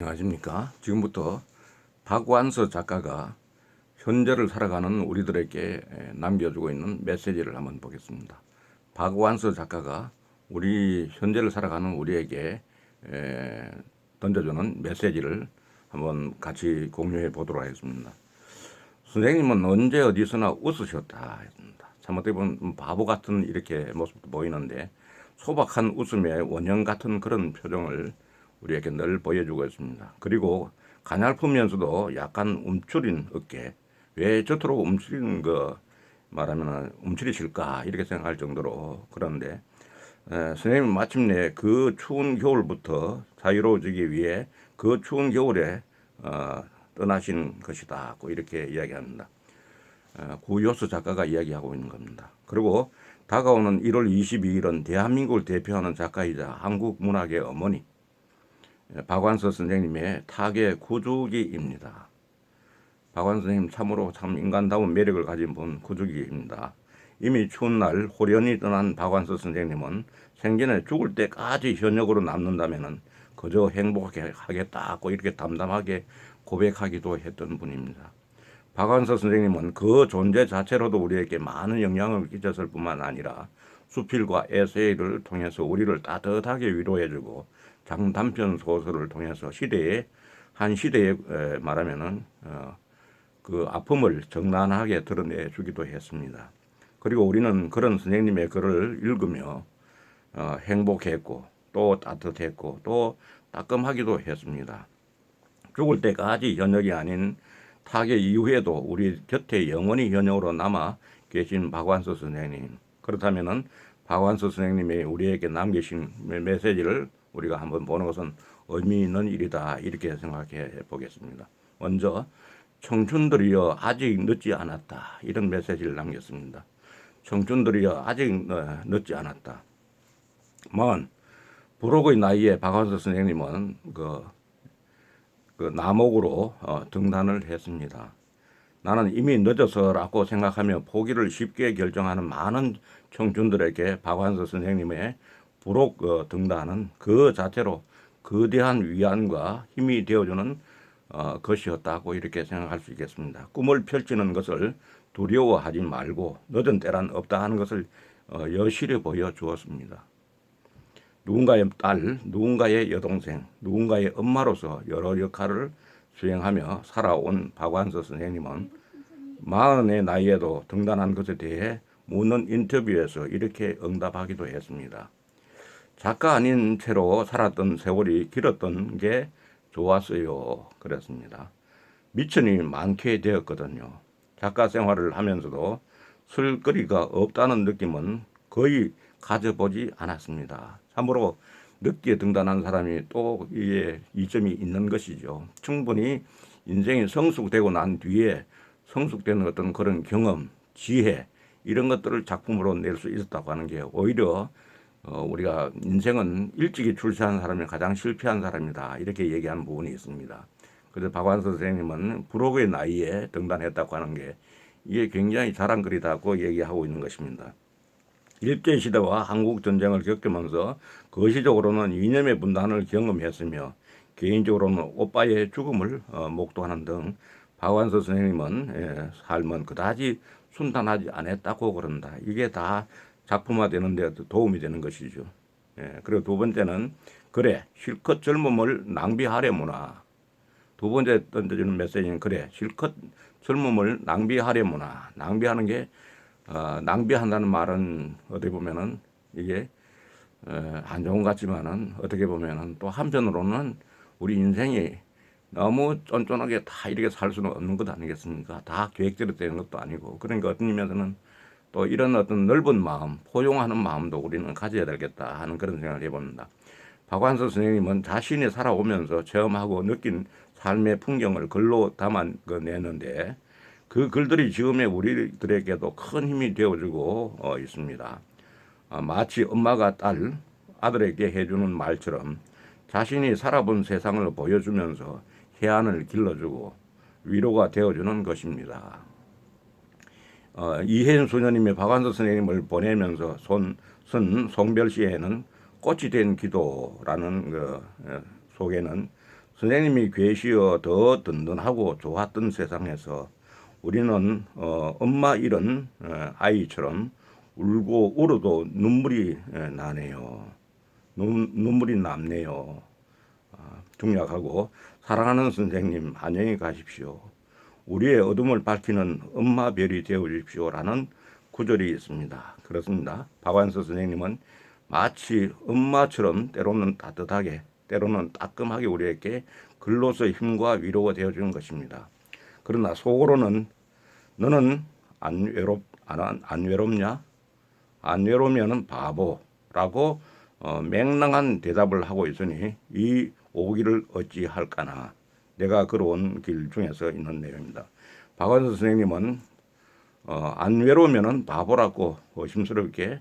안녕하십니까. 지금부터 박완서 작가가 현재를 살아가는 우리들에게 남겨주고 있는 메시지를 한번 보겠습니다. 박완서 작가가 우리 현재를 살아가는 우리에게 던져주는 메시지를 한번 같이 공유해 보도록 하겠습니다. 선생님은 언제 어디서나 웃으셨다 했습니다. 참 어떻게 보면 바보 같은 이렇게 모습도 보이는데 소박한 웃음의 원형 같은 그런 표정을 우리에게 늘 보여주고 있습니다. 그리고 가냘프면서도 약간 움츠린 어깨, 왜 저토록 움츠린 거 말하면 움츠리실까 이렇게 생각할 정도로 그런데 선생님은 마침내 그 추운 겨울부터 자유로워지기 위해 그 추운 겨울에 떠나신 것이다 이렇게 이야기합니다. 구요수 작가가 이야기하고 있는 겁니다. 그리고 다가오는 1월 22일은 대한민국을 대표하는 작가이자 한국 문학의 어머니 박완서 선생님의 타계 구주기입니다. 박완서 선생님 참으로 참 인간다운 매력을 가진 분 구주기입니다. 이미 추운 날 호련히 떠난 박완서 선생님은 생전에 죽을 때까지 현역으로 남는다면 그저 행복하겠다고 이렇게 담담하게 고백하기도 했던 분입니다. 박완서 선생님은 그 존재 자체로도 우리에게 많은 영향을 끼쳤을 뿐만 아니라 수필과 에세이를 통해서 우리를 따뜻하게 위로해주고 장단편 소설을 통해서 한 시대에 말하면은 그 아픔을 적나라하게 드러내 주기도 했습니다. 그리고 우리는 그런 선생님의 글을 읽으며 행복했고 또 따뜻했고 또 따끔하기도 했습니다. 죽을 때까지 현역이 아닌 타계 이후에도 우리 곁에 영원히 현역으로 남아 계신 박완서 선생님. 그렇다면은 박완서 선생님이 우리에게 남기신 메시지를 우리가 한번 보는 것은 의미 있는 일이다 이렇게 생각해 보겠습니다. 먼저 청춘들이여 아직 늦지 않았다 이런 메시지를 남겼습니다. 청춘들이여 아직 늦지 않았다. 부록의 나이에 박완서 선생님은 그 남옥으로 등단을 했습니다. 나는 이미 늦어서라고 생각하며 포기를 쉽게 결정하는 많은 청춘들에게 박완서 선생님의 부록 등단은 그 자체로 거대한 위안과 힘이 되어주는 것이었다고 이렇게 생각할 수 있겠습니다. 꿈을 펼치는 것을 두려워하지 말고 늦은 때란 없다 하는 것을 여실히 보여주었습니다. 누군가의 딸, 누군가의 여동생, 누군가의 엄마로서 여러 역할을 수행하며 살아온 박완서 선생님은 40의 나이에도 등단한 것에 대해 묻는 인터뷰에서 이렇게 응답하기도 했습니다. 작가 아닌 채로 살았던 세월이 길었던 게 좋았어요. 그랬습니다. 미천이 많게 되었거든요. 작가 생활을 하면서도 쓸거리가 없다는 느낌은 거의 가져보지 않았습니다. 참으로 늦게 등단한 사람이 또 이에 이점이 있는 것이죠. 충분히 인생이 성숙되고 난 뒤에 성숙되는 어떤 그런 경험, 지혜 이런 것들을 작품으로 낼 수 있었다고 하는 게 오히려 우리가 인생은 일찍이 출세한 사람이 가장 실패한 사람이다 이렇게 얘기하는 부분이 있습니다. 그래서 박완서 선생님은 부록의 나이에 등단했다고 하는 게 이게 굉장히 자랑거리다고 얘기하고 있는 것입니다. 일제시대와 한국전쟁을 겪으면서 거시적으로는 이념의 분단을 경험했으며 개인적으로는 오빠의 죽음을 목도하는 등 박완서 선생님은 삶은 그다지 순탄하지 않았다고 그런다. 이게 다 작품화되는 데 도움이 되는 것이죠. 그리고 두 번째는 그래 실컷 젊음을 낭비하려무나. 두 번째 던져주는 메시지는 그래 실컷 젊음을 낭비하려무나. 낭비하는 게 낭비한다는 말은 어떻게 보면은 이게 안 좋은 것 같지만은 어떻게 보면은 또 한편으로는 우리 인생이 너무 쫀쫀하게 다 이렇게 살 수는 없는 것 아니겠습니까? 다 계획대로 되는 것도 아니고 그러니까 어떤 의미에서는 또 이런 어떤 넓은 마음, 포용하는 마음도 우리는 가져야 되겠다 하는 그런 생각을 해봅니다. 박완서 선생님은 자신이 살아오면서 체험하고 느낀 삶의 풍경을 글로 담아내는데 그 글들이 지금의 우리들에게도 큰 힘이 되어주고 있습니다. 마치 엄마가 아들에게 해주는 말처럼 자신이 살아본 세상을 보여주면서 해안을 길러주고 위로가 되어주는 것입니다. 이혜연 소녀님의 박완서 선생님을 보내면서 송별시에는 꽃이 된 기도라는 속에는 선생님이 계시어 더 든든하고 좋았던 세상에서 우리는 엄마 잃은 아이처럼 울고 울어도 눈물이 나네요. 눈물이 남네요. 중략하고 사랑하는 선생님 안녕히 가십시오. 우리의 어둠을 밝히는 엄마 별이 되어 주십시오라는 구절이 있습니다. 그렇습니다. 박완서 선생님은 마치 엄마처럼 때로는 따뜻하게 때로는 따끔하게 우리에게 글로서 힘과 위로가 되어 주는 것입니다. 그러나 속으로는 너는 안 외롭냐? 안 외로우면 바보라고 맹랑한 대답을 하고 있으니 이 오기를 어찌할까나. 내가 걸어온 길 중에서 있는 내용입니다. 박완서 선생님은 안 외로우면 바보라고 의심스럽게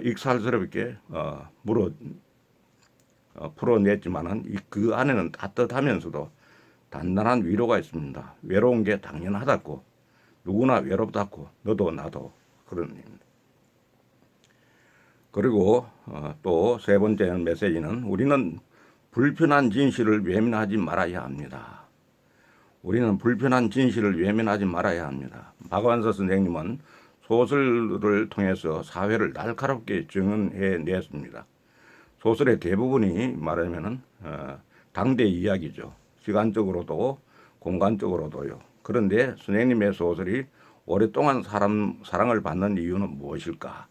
익살스럽게 풀어냈지만은 그 안에는 따뜻하면서도 단단한 위로가 있습니다. 외로운 게 당연하다고, 누구나 외롭다고, 너도 나도 그런 의미입니다. 그리고 또 세 번째 메시지는 우리는 불편한 진실을 외면하지 말아야 합니다. 우리는 불편한 진실을 외면하지 말아야 합니다. 박완서 선생님은 소설을 통해서 사회를 날카롭게 증언해 냈습니다. 소설의 대부분이 말하면은 당대 이야기죠. 시간적으로도 공간적으로도요. 그런데 선생님의 소설이 오랫동안 사랑을 받는 이유는 무엇일까?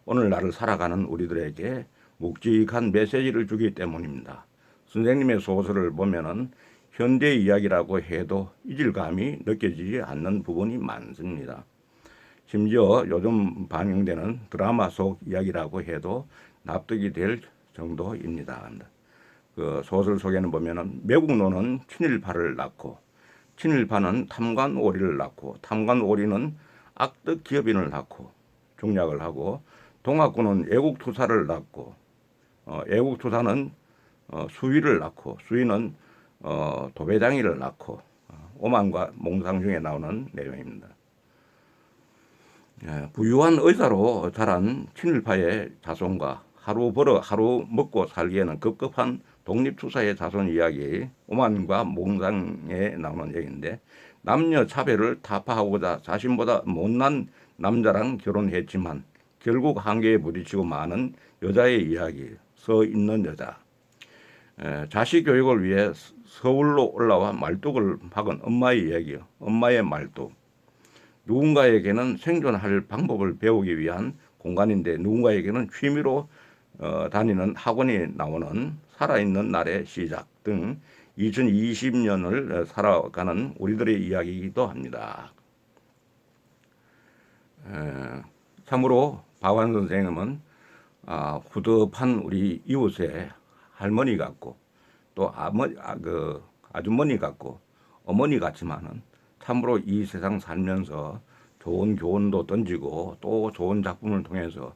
오늘날을 살아가는 우리들에게 묵직한 메시지를 주기 때문입니다. 선생님의 소설을 보면은 현대 이야기라고 해도 이질감이 느껴지지 않는 부분이 많습니다. 심지어 요즘 방영되는 드라마 속 이야기라고 해도 납득이 될 정도입니다. 그 소설 속에는 보면은 매국노는 친일파를 낳고 친일파는 탐관오리를 낳고 탐관오리는 악덕 기업인을 낳고 중략을 하고 동학군은 애국투사를 낳고 애국투사는 수위를 낳고 수위는 도배장이를 낳고 오만과 몽상 중에 나오는 내용입니다. 부유한 의사로 자란 친일파의 자손과 하루 벌어 하루 먹고 살기에는 급급한 독립투사의 자손 이야기 오만과 몽상에 나오는 얘기인데 남녀 차별을 타파하고자 자신보다 못난 남자랑 결혼했지만 결국 한계에 부딪히고 마는 여자의 이야기 서 있는 여자 자식 교육을 위해 서울로 올라와 말뚝을 박은 엄마의 이야기 엄마의 말뚝 누군가에게는 생존할 방법을 배우기 위한 공간인데 누군가에게는 취미로 다니는 학원이 나오는 살아있는 날의 시작 등 2020년을 살아가는 우리들의 이야기이기도 합니다. 참으로 박완서 선생님은 후덥한 우리 이웃의 할머니 같고 또 아주머니 같고 어머니 같지만은 참으로 이 세상 살면서 좋은 교훈도 던지고 또 좋은 작품을 통해서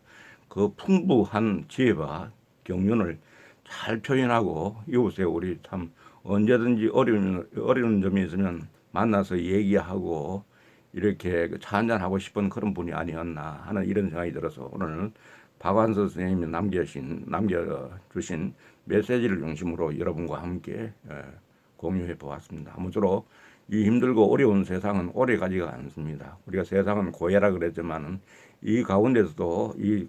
그 풍부한 지혜와 경륜을 잘 표현하고 이웃에 우리 참 언제든지 어려운 점이 있으면 만나서 얘기하고 이렇게 차 한잔하고 싶은 그런 분이 아니었나 하는 이런 생각이 들어서 오늘 박완서 선생님이 남겨주신 메시지를 중심으로 여러분과 함께 공유해 보았습니다. 아무쪼록 이 힘들고 어려운 세상은 오래 가지가 않습니다. 우리가 세상은 고해라 그랬지만은 이 가운데서도 이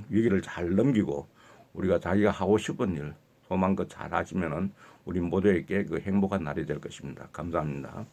위기를 잘 넘기고 우리가 자기가 하고 싶은 일 소망껏 잘 하시면은 우리 모두에게 그 행복한 날이 될 것입니다. 감사합니다.